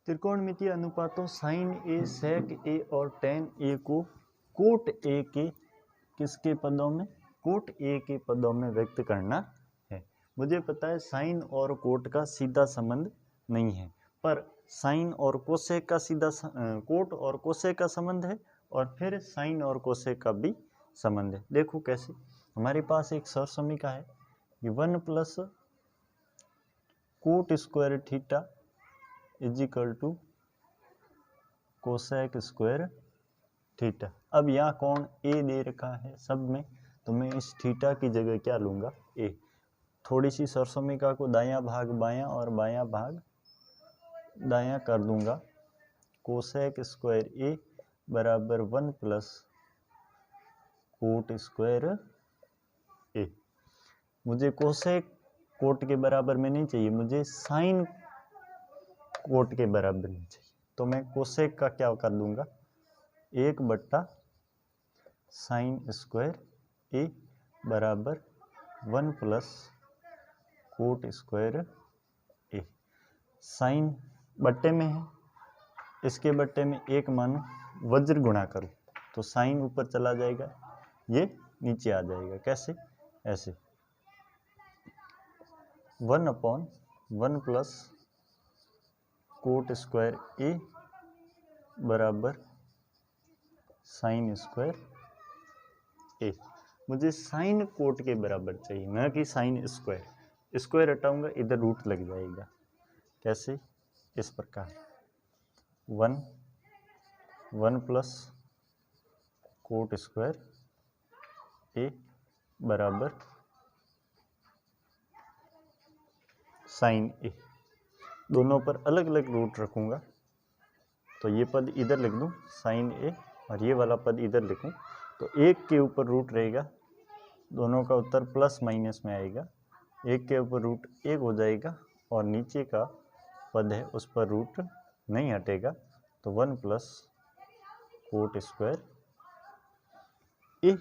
त्रिकोणमितीय अनुपातों साइन ए, सेक ए और टेन ए को कोट ए के किसके पदों में, कोट ए के पदों में व्यक्त करना है। मुझे पता है साइन और कोट का सीधा संबंध नहीं है, पर साइन और कोसेक का सीधा कोट और कोसेक का संबंध है, और फिर साइन और कोसेक का भी संबंध है। देखो कैसे, हमारे पास एक सरसमीका है कि 1 plus cot square theta is equal to cosec square theta. अब यहाँ कोण ए दे रखा है सब में, तो मैं इस थीटा की जगह क्या लूँगा, ए। थोड़ी सी सरसमीका को दायां भाग बायां और बायां भाग दायां कर दूंगा। कोसेक स्क्वायर ए बराबर 1 प्लस कोट स्क्वायर ए। मुझे कोसेक कोट के बराबर में नहीं चाहिए, मुझे साइन कोट के बराबर नहीं चाहिए, तो मैं कोसेक का क्या कर दूंगा, 1/sin स्क्वायर ए बराबर 1 प्लस कोट स्क्वायर ए। साइन बट्टे में है, इसके बट्टे में एक मानो वज्र गुणा करूँ तो साइन ऊपर चला जाएगा, ये नीचे आ जाएगा। कैसे, ऐसे 1/1 प्लस कोट स्क्वायर ए बराबर साइन स्क्वायर ए। मुझे साइन कोट के बराबर चाहिए, न कि साइन स्क्वायर। स्क्वायर हटाऊंगा इधर रूट लग जाएगा। कैसे, इस प्रकार 1 प्लस कोट स्क्वायर ए बराबर साइन ए। दोनों पर अलग अलग रूट रखूंगा, तो ये पद इधर लिख दूं साइन ए, और ये वाला पद इधर लिखूं, तो एक के ऊपर रूट रहेगा, दोनों का उत्तर प्लस माइनस में आएगा। एक के ऊपर रूट 1 हो जाएगा, और नीचे का पद है उस पर रूट नहीं हटेगा, तो 1 प्लस कोट स्क्वायर ए।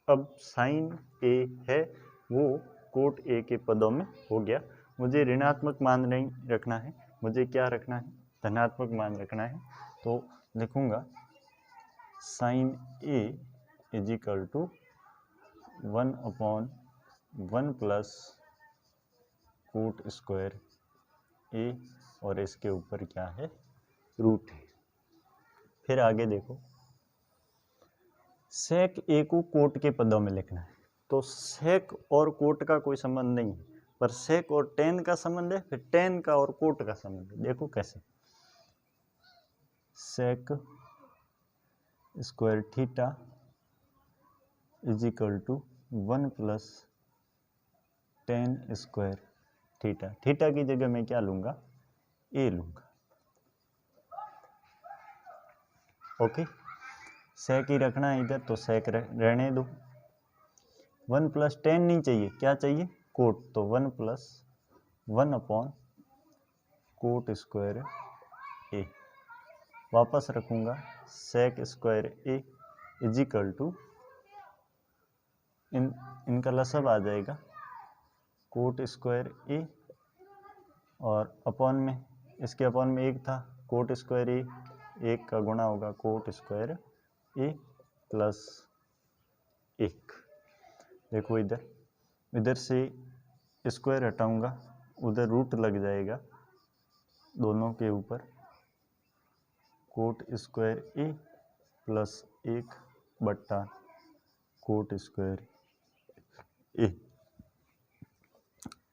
अब साइन ए है वो कोट ए के पदों में हो गया। मुझे ऋणात्मक मान नहीं रखना है, मुझे क्या रखना है, धनात्मक मान रखना है। तो लिखूंगा sine A is equal to 1/1 plus cot square A, और इसके ऊपर क्या है, रूट है। फिर आगे देखो, सेक ए को कोट के पदों में लिखना है, तो सेक और कोट का कोई संबंध नहीं है, पर सेक और टेन का संबंध है, फिर टेन का और कोट का संबंध है। देखो कैसे, sec square theta is equal to 1 plus tan square theta. Theta की जगह मैं क्या लूंगा, ए लूंगा। ओके, सेक ही रखना है इधर, तो सेक रहने दो। 1 प्लस टेन नहीं चाहिए, क्या चाहिए, कोट, तो 1 प्लस 1/कोट स्क्वायर ए। वापस रखूंगा sec square A is equal to, इनका लसाव आ जाएगा कोट स्क्वायर ए, और अपॉन में, इसके अपॉन में 1 था, कोट स्क्वायर ए, 1 का गुणा होगा कोट स्क्वायर ए प्लस 1। देखो इधर से स्क्वायर हटाऊंगा, उधर रूट लग जाएगा दोनों के ऊपर, कोट स्क्वायर ए प्लस 1/कोट स्क्वायर ए।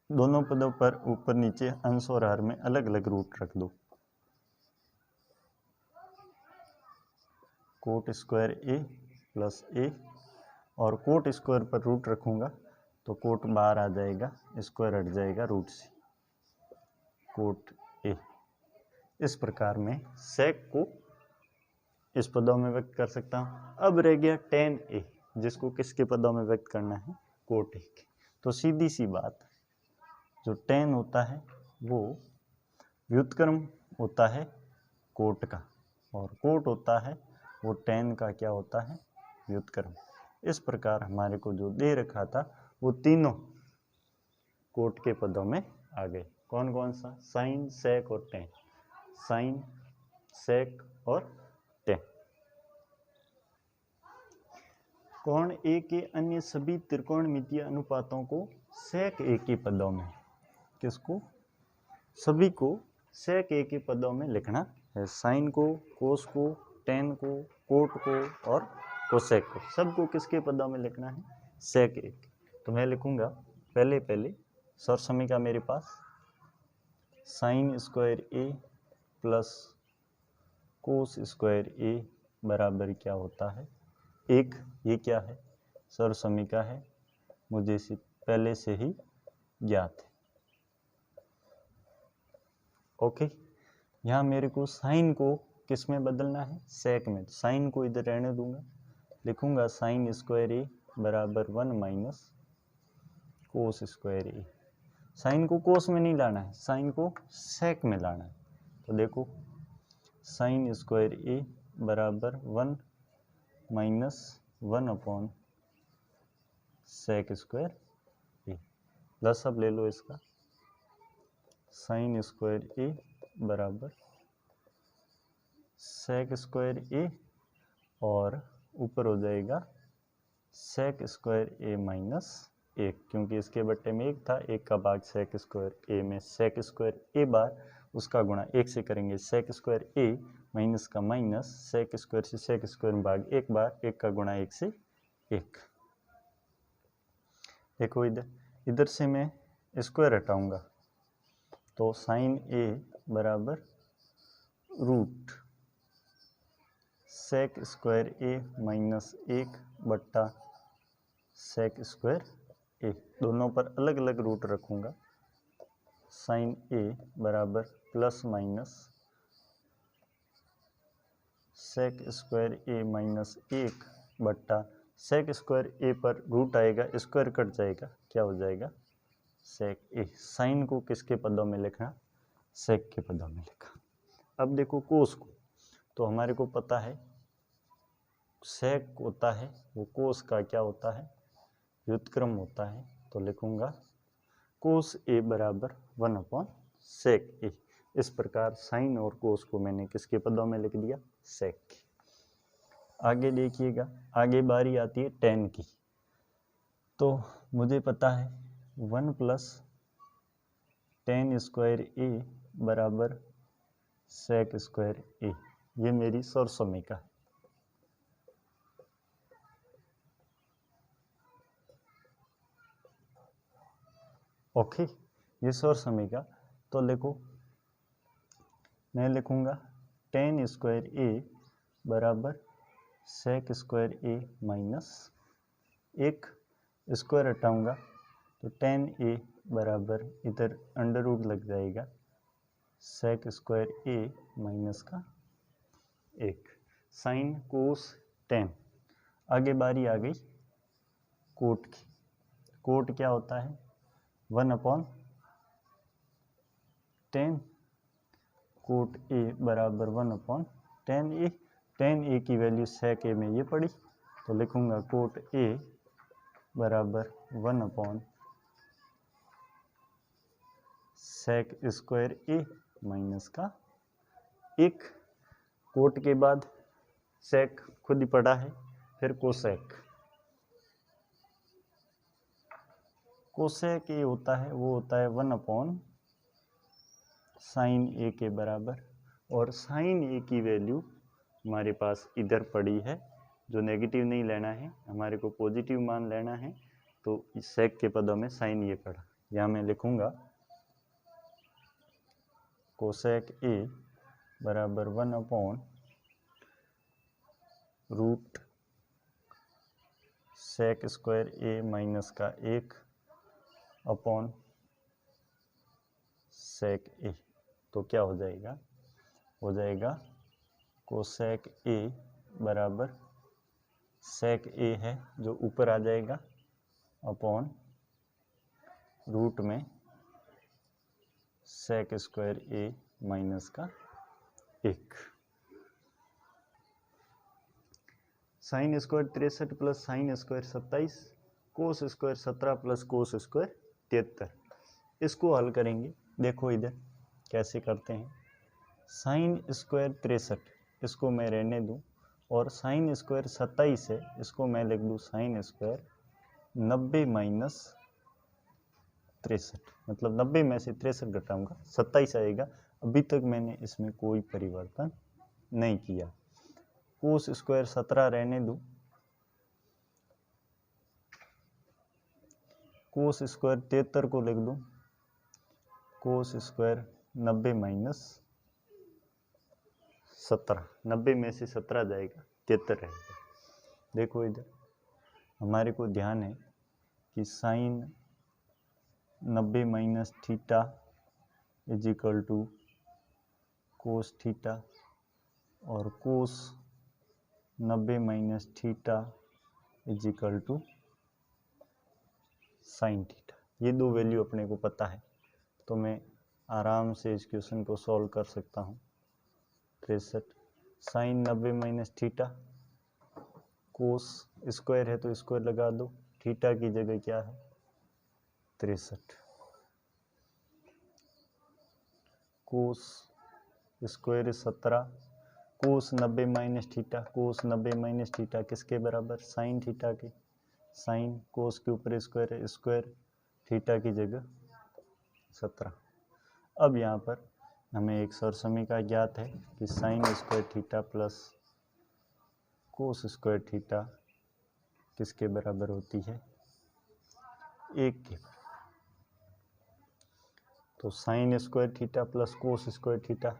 दोनों पदों पर ऊपर नीचे अंश और हर में अलग अलग रूट रख दो। कोट स्क्वायर ए प्लस ए, और कोट स्क्वायर पर रूट रखूंगा तो कोट बाहर आ जाएगा, स्क्वायर हट जाएगा रूट से, कोट ए। इस प्रकार में सेक को इस पदों में व्यक्त कर सकता हूँ। अब रह गया टेन ए, जिसको किसके पदों में व्यक्त करना है, कोट ए के। तो सीधी सी बात, जो टेन होता है वो व्युत्क्रम होता है कोट का, और कोट होता है वो टेन का क्या होता है, व्युत्क्रम। इस प्रकार हमारे को जो दे रखा था वो तीनों कोट के पदों में आ गए। कौन कौन सा, साइन, सेक और टेन। साइन, सेक और टेन। कोण ए के अन्य सभी त्रिकोणमितीय अनुपातों को सेक ए के पदों में, किसको, सभी को सेक ए के पदों में लिखना है। साइन को, कोस को, टेन को, कोट को और कोसेक को, सबको किसके पदों में लिखना है, सेक ए। तो मैं लिखूंगा पहले सर समीका मेरे पास साइन स्क्वायर ए प्लस कोस स्क्वायर ए बराबर क्या होता है, एक। ये क्या है, सर समीका है, मुझे इसे पहले से ही ज्ञात है। ओके, यहाँ मेरे को साइन को किस में बदलना है, सेक में। साइन को इधर रहने दूंगा, लिखूंगा साइन स्क्वायर ए बराबर 1 माइनस कोस स्क्वायर ए। साइन को कोस में नहीं लाना है, साइन को सेक में लाना है। तो देखो साइन स्क्वायर ए बराबर 1 माइनस 1 अपॉन सेक स्क्वायर ए। प्लस अब ले लो इसका, साइन स्क्वायर ए बराबर सेक स्क्वायर ए और ऊपर हो जाएगा सेक स्क्वायर ए माइनस 1, क्योंकि इसके बट्टे में 1 था, 1 का भाग सेक स्क्वायर ए में सेक स्क्वायर ए बार, उसका गुणा 1 से करेंगे, सेक स्क्वायर ए माइनस का माइनस, सेक स्क्वायर से सेक स्क्वायर में भाग 1 बार, 1 का गुणा 1 से 1। देखो इधर से मैं स्क्वायर हटाऊंगा, तो साइन ए बराबर रूट सेक स्क्वायर ए माइनस 1 बट्टा सेक स्क्वायर ए। दोनों पर अलग अलग रूट रखूंगा। साइन ए बराबर प्लस माइनस सेक स्क्वायर ए माइनस 1 बट्टा सेक स्क्वायर ए पर रूट आएगा, स्क्वायर कट जाएगा, क्या हो जाएगा, सेक ए। साइन को किसके पदों में लिखना, सेक के पदों में लिखा। अब देखो कोस को, तो हमारे को पता है सेक होता है वो कोस का क्या होता है, व्युत्क्रम होता है। तो लिखूंगा कोस ए बराबर 1 अपॉन सेक ए। इस प्रकार साइन और कोस को मैंने किसके पदों में लिख दिया, सेक के। आगे देखिएगा, आगे बारी आती है टेन की। तो मुझे पता है 1 प्लस टेन स्क्वायर ए बराबर सेक स्क्वायर ए। ये मेरी सौर समीका है। ओके, ये सौर समीका। तो देखो मैं लिखूंगा टेन स्क्वायर ए बराबर सेक स्क्वायर ए माइनस 1, स्क्वायर हटाऊंगा तो टेन ए बराबर इधर अंडर रूट लग जाएगा सेक स्क्वायर ए माइनस का 1। Sine cos ten. आगे बारी आ गई कोट की। कोट क्या होता है, 1 अपॉन टेन कोट ए बराबर 1 अपॉन टेन ए। टेन ए की वैल्यू सेक ए में ये पड़ी, तो लिखूंगा कोट ए बराबर 1 अपॉन सेक स्क्वायर ए माइनस का 1। कोट के बाद सेक खुद ही पड़ा है, फिर कोसेक। कोसेक ए होता है वो होता है 1 अपॉन साइन ए के बराबर, और साइन ए की वैल्यू हमारे पास इधर पड़ी है, जो नेगेटिव नहीं लेना है, हमारे को पॉजिटिव मान लेना है। तो इस सेक के पदों में साइन ए पड़ा, यहाँ मैं लिखूंगा कोसेक ए बराबर 1 अपॉन रूट सेक स्क्वायर ए माइनस का 1 अपॉन सेक ए। तो क्या हो जाएगा, हो जाएगा कोसेक ए बराबर सेक ए है जो ऊपर आ जाएगा अपॉन रूट में सेक स्क्वायर ए माइनस का 1। Sine square 63 plus sine square 27, cos square 17 plus cos square 73। इसको हल करेंगे। देखो इधर कैसे करते हैं। साइन स्क्वायर 63, इसको मैं रहने दूँ, और साइन स्क्वायर 27 है, इसको मैं लिख दूँ साइन स्क्वायर 90 माइनस 63, मतलब 90 में से 63 घटाऊंगा 27 आएगा। अभी तक मैंने इसमें कोई परिवर्तन नहीं किया। कोस स्क्वायर 17 रहने दूँ, कोस स्क्वायर 73 को लिख दूँ, कोस स्क्वायर 90 माइनस 17, 90 में से 17 जाएगा 73 रहेगा। देखो इधर हमारे को ध्यान है कि sine 90 minus theta is equal to cos theta, और cos 90 minus theta is equal to sine theta. ये दो वैल्यू अपने को पता है, तो मैं आराम से इस क्वेश्चन को सॉल्व कर सकता हूँ। 63 sine 90 minus theta, cos square है तो स्क्वायर लगा दो, थीटा की जगह क्या है 63, कोस स्क्वायर 17, कोस 90 minus theta, cos 90 minus theta किसके बराबर, साइन थीटा के, साइन कोस के ऊपर स्क्वायर है, स्क्वायर थीटा की जगह 17। अब यहाँ पर हमें एक सरसमीका ज्ञात है कि sine square theta plus cos square theta किसके बराबर होती है, 1 के। तो sine square theta plus cos square theta,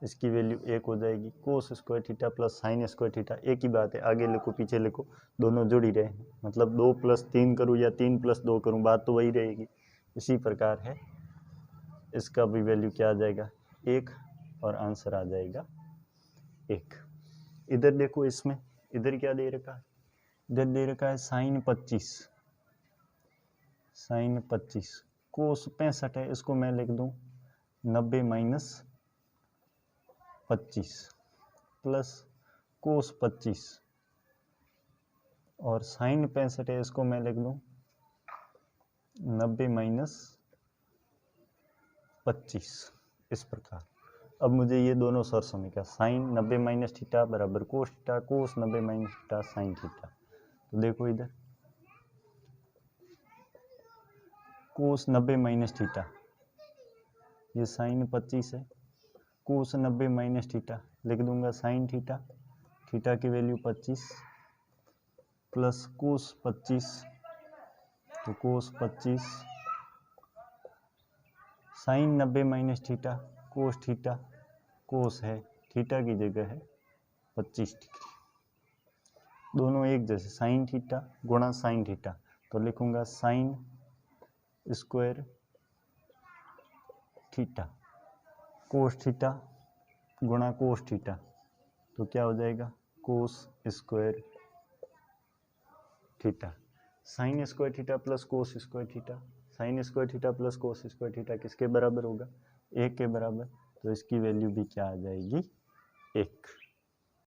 इसकी वैल्यू 1 हो जाएगी। Cos square theta plus sine square theta एक ही बात है, आगे लिखो पीछे लिखो दोनों जुड़ ही रहे हैं, मतलब 2 + 3 करूँ या 3 + 2 करूँ बात तो वही रहेगी। इसी प्रकार है इसका भी वैल्यू क्या आ जाएगा 1, और आंसर आ जाएगा 1। इधर देखो, इसमें इधर क्या दे रखा है, इधर दे रखा है साइन 25, साइन 25, कोस 65 है, इसको मैं लिख दूं 90 माइनस 25 प्लस कोस 25, और साइन 65 है, इसको मैं लिख दूं 90 माइनस 25। इस प्रकार अब मुझे ये दोनों सरसमीका साइन 90 माइनस थीटा बराबर cos theta, cos 90 minus theta sine theta. तो देखो इधर कोस 90 माइनस थीटा, ये साइन 25 है, कोस 90 माइनस थीटा लिख दूंगा साइन थीटा, थीटा की वैल्यू 25 प्लस कोस 25, तो cos 25 sine 90 minus theta cos theta, cos है थीटा की जगह है 25 डिग्री, दोनों एक जैसे, साइन थीटा गुणा साइन थीटा, तो लिखूंगा sine square theta cos theta गुणा कोस थीटा, तो क्या हो जाएगा cos square theta, sine square theta plus cos square theta, sine square theta plus cos square theta किसके बराबर होगा 1 के बराबर, तो इसकी वैल्यू भी क्या आ जाएगी 1।